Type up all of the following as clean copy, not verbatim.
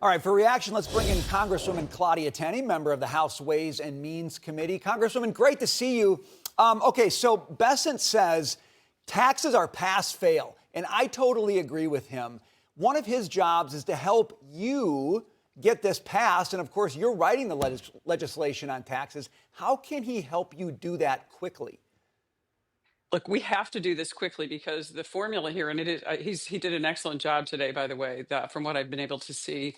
All right, for reaction, let's bring in Congresswoman Claudia Tenney, member of the House Ways and Means Committee. Congresswoman, great to see you. Okay, so Bessent says taxes are pass-fail, and I totally agree with him. One of his jobs is to help you get this passed, and of course, you're writing the legislation on taxes. How can he help you do that quickly? Look, we have to do this quickly because the formula here, and it is, he did an excellent job today, by the way, from what I've been able to see.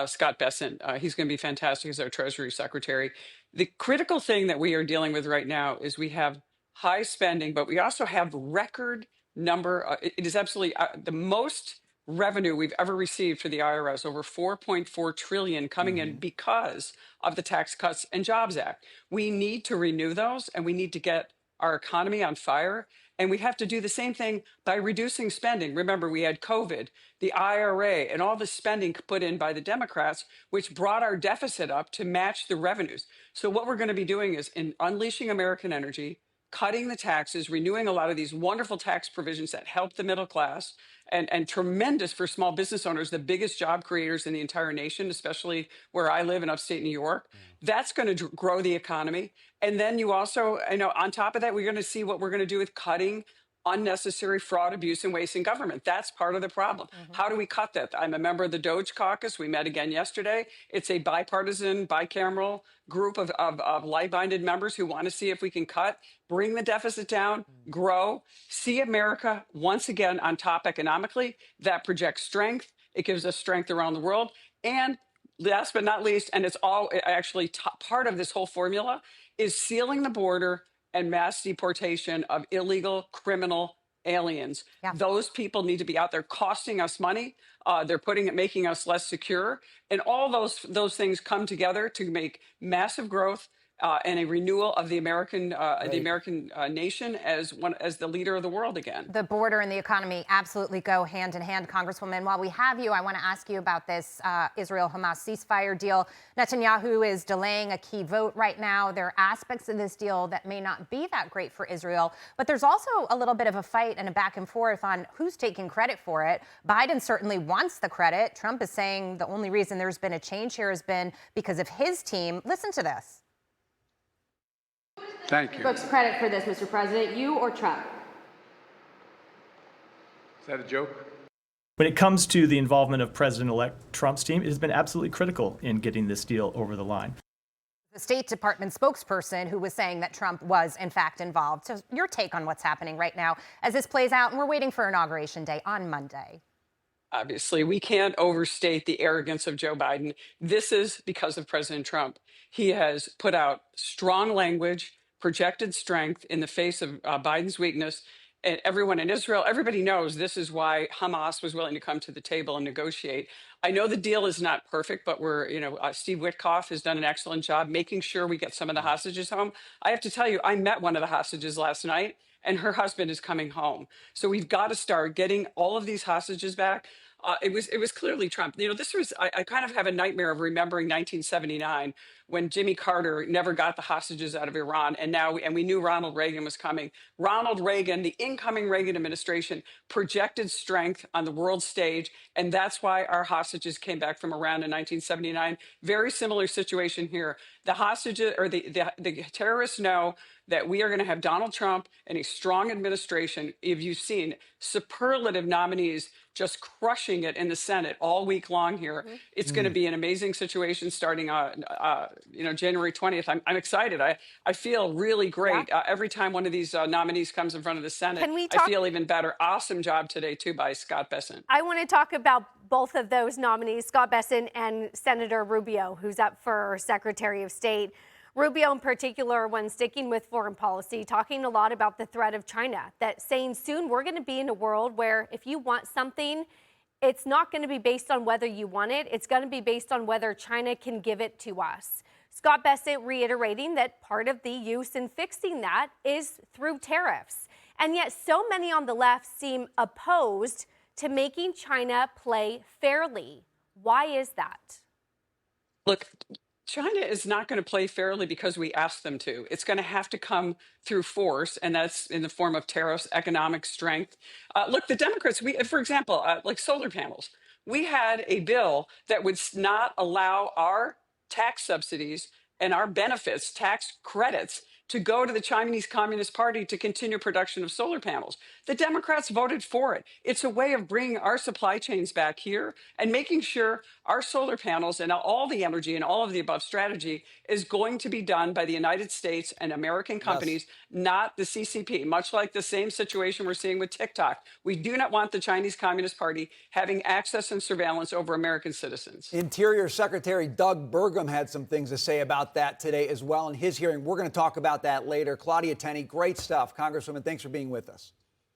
Scott Bessent, he's going to be fantastic as our Treasury Secretary. The critical thing that we are dealing with right now is we have high spending, but we also have record number. It is absolutely the most revenue we've ever received for the IRS, over 4.4 trillion coming in because of the Tax Cuts and Jobs Act. We need to renew those, and we need to get our economy on fire. And we have to do the same thing by reducing spending. Remember, we had COVID, the IRA, and all the spending put in by the Democrats, which brought our deficit up to match the revenues. So what we're going to be doing is unleashing American energy, cutting the taxes, renewing a lot of these wonderful tax provisions that help the middle class, and tremendous for small business owners, the biggest job creators in the entire nation, especially where I live in upstate New York. That's going to grow the economy. And then you also, on top of that, we're going to see what we're going to do with cutting unnecessary fraud, abuse, and waste in government. That's part of the problem. How do we cut that? I'm a member of the Doge Caucus. We met again yesterday. It's a bipartisan, bicameral group of like-minded members who want to see if we can cut, bring the deficit down, grow, see America once again on top economically. That projects strength. It gives us strength around the world. And last but not least, and it's all actually part of this whole formula, is sealing the border and mass deportation of illegal criminal aliens. Yeah. Those people need to be out there costing us money. They're making us less secure. And all those things come together to make massive growth and a renewal of the American nation as the leader of the world again. The border and the economy absolutely go hand in hand, Congresswoman. While we have you, I want to ask you about this Israel-Hamas ceasefire deal. Netanyahu is delaying a key vote right now. There are aspects of this deal that may not be that great for Israel, but there's also a little bit of a fight and a back and forth on who's taking credit for it. Biden certainly wants the credit. Trump is saying the only reason there's been a change here has been because of his team. Listen to this. Thank you. Books credit for this, Mr. President, you or Trump? Is that a joke? When it comes to the involvement of President-elect Trump's team, it has been absolutely critical in getting this deal over the line. The State Department spokesperson who was saying that Trump was, in fact, involved. So your take on what's happening right now as this plays out, and we're waiting for Inauguration Day on Monday. Obviously, we can't overstate the arrogance of Joe Biden. This is because of President Trump. He has put out strong language, projected strength in the face of Biden's weakness. And everyone in Israel, everybody knows this is why Hamas was willing to come to the table and negotiate. I know the deal is not perfect, but Steve Witkoff has done an excellent job making sure we get some of the hostages home. I have to tell you, I met one of the hostages last night, and her husband is coming home. So we've got to start getting all of these hostages back. It was clearly Trump. I kind of have a nightmare of remembering 1979 when Jimmy Carter never got the hostages out of Iran, and we knew Ronald Reagan was coming. Ronald Reagan, the incoming Reagan administration, projected strength on the world stage, and that's why our hostages came back from Iran in 1979. Very similar situation here. The hostages or the terrorists know that we are going to have Donald Trump and a strong administration. If you've seen superlative nominees just crushing it in the Senate all week long here, it's going to be an amazing situation starting January 20th. I'm excited. I feel really great. Yeah. Every time one of these nominees comes in front of the Senate, I feel even better. Awesome job today, too, by Scott Bessent. I want to talk about both of those nominees, Scott Bessent and Senator Rubio, who's up for Secretary of State. Rubio in particular, when sticking with foreign policy, talking a lot about the threat of China, that saying soon we're going to be in a world where if you want something, it's not going to be based on whether you want it. It's going to be based on whether China can give it to us. Scott Bessent reiterating that part of the use in fixing that is through tariffs. And yet so many on the left seem opposed to making China play fairly. Why is that? Look, China is not going to play fairly because we ask them to. It's going to have to come through force, and that's in the form of tariffs, economic strength. Look, the Democrats, for example, like solar panels. We had a bill that would not allow our tax subsidies and our benefits, tax credits, to go to the Chinese Communist Party to continue production of solar panels. The Democrats voted for it. It's a way of bringing our supply chains back here and making sure our solar panels and all the energy and all of the above strategy is going to be done by the United States and American companies, not the CCP, much like the same situation we're seeing with TikTok. We do not want the Chinese Communist Party having access and surveillance over American citizens. Interior Secretary Doug Burgum had some things to say about that today as well in his hearing. We're going to talk about that later. Claudia Tenney, great stuff. Congresswoman, thanks for being with us.